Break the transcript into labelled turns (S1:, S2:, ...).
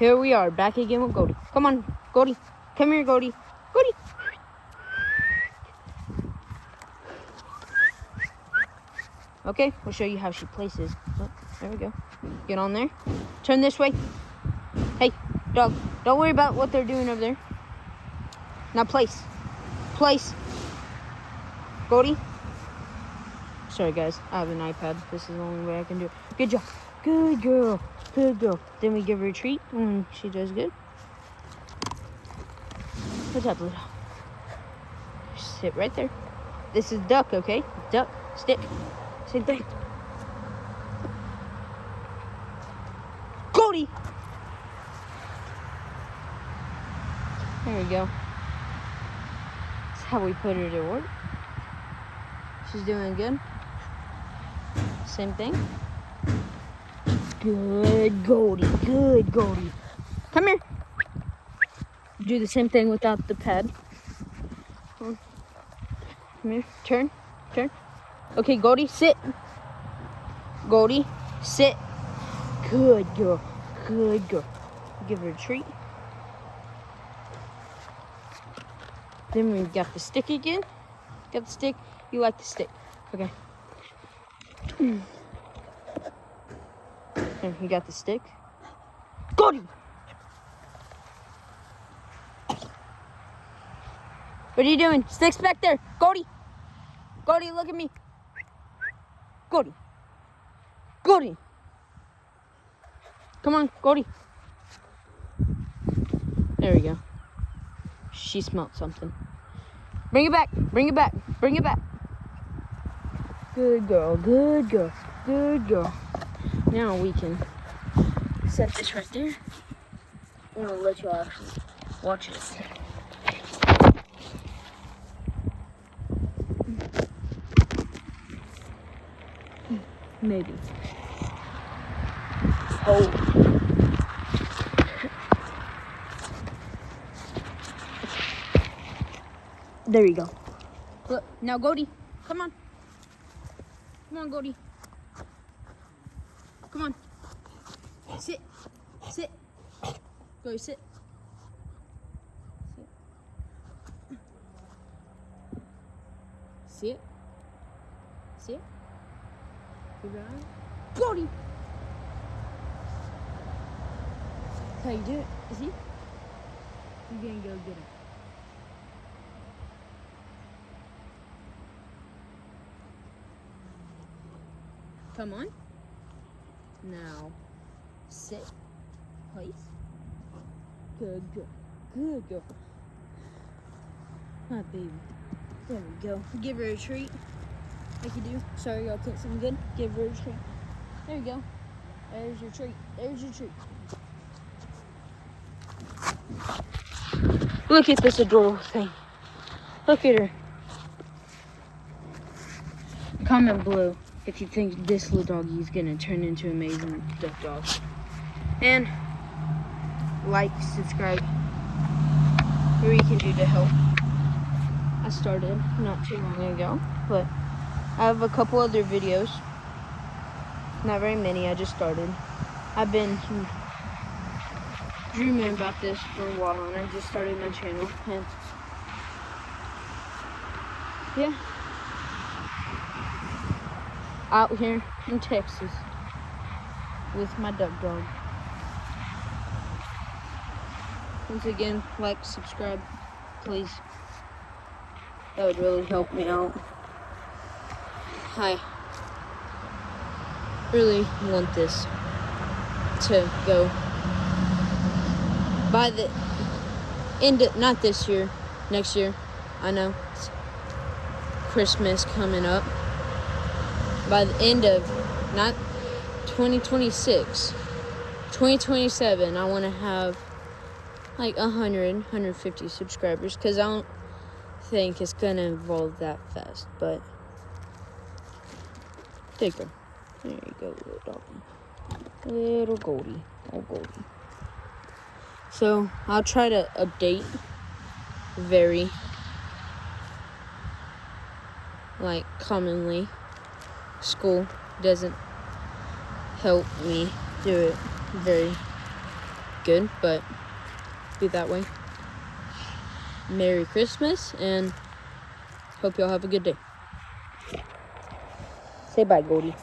S1: Here we are, back again with Goldie. Come on, Goldie. Come here, Goldie. Goldie. Okay, we'll show you how she places. Oh, there we go. Get on there. Turn this way. Hey, dog. Don't worry about what they're doing over there. Now place. Place. Goldie. Sorry, guys. I have an iPad. This is the only way I can do it. Good job. Good girl. Good girl. Then we give her a treat when she does good. Good job, little. Sit right there. This is duck, okay? Duck. Stick. Same thing. Goldie! There we go. That's how we put her to work. She's doing good. Same thing. Good Goldie. Good Goldie. Come here. Do the same thing without the pad. Come here. Turn. Turn. Okay, Goldie, sit. Goldie, sit. Good girl. Good girl. Give her a treat. Then we got the stick again. Got the stick. You like the stick. Okay. And you got the stick. Goldie! What are you doing? Stick's back there. Goldie! Goldie, look at me. Goldie. Goldie. Come on, Goldie. There we go. She smelled something. Bring it back. Bring it back. Bring it back. Good girl. Good girl. Good girl. Now we can set this right there. I'm gonna let you actually watch it. Maybe. Oh. There you go. Look, now Goldie, come on. Come on, Goldie. Come on. Sit. Sit. Go, sit. Sit. Sit. Good job. Goldie! That's how you do it. See? You're gonna go get him. Come on. Now, sit. Place. Good girl. Good girl. My baby. There we go. Give her a treat. Like you do. Sorry, y'all can't see me good. Give her a treat. There you go. There's your treat. There's your treat. Look at this adorable thing. Look at her. Comment below if you think this little doggy is gonna turn into an amazing duck dog. And like, subscribe. Whatever you can do to help. I started not too long ago, but I have a couple other videos. Not very many, I just started. I've been dreaming about this for a while, and I just started my channel. And yeah. Out here in Texas with my duck dog. Once again, like, subscribe, please. That would really help me out. I really want this to go by the end of, not this year, next year. I know it's Christmas coming up. By the end of, not 2026, 2027, I want to have like 100, 150 subscribers, because I don't think it's going to evolve that fast, but there you go. There you go, little doggy. Little Goldie. Oh, Goldie. So, I'll try to update very, like, commonly. School doesn't help me do it very good, but be that way. Merry Christmas, and hope y'all have a good day. Say bye, Goldie.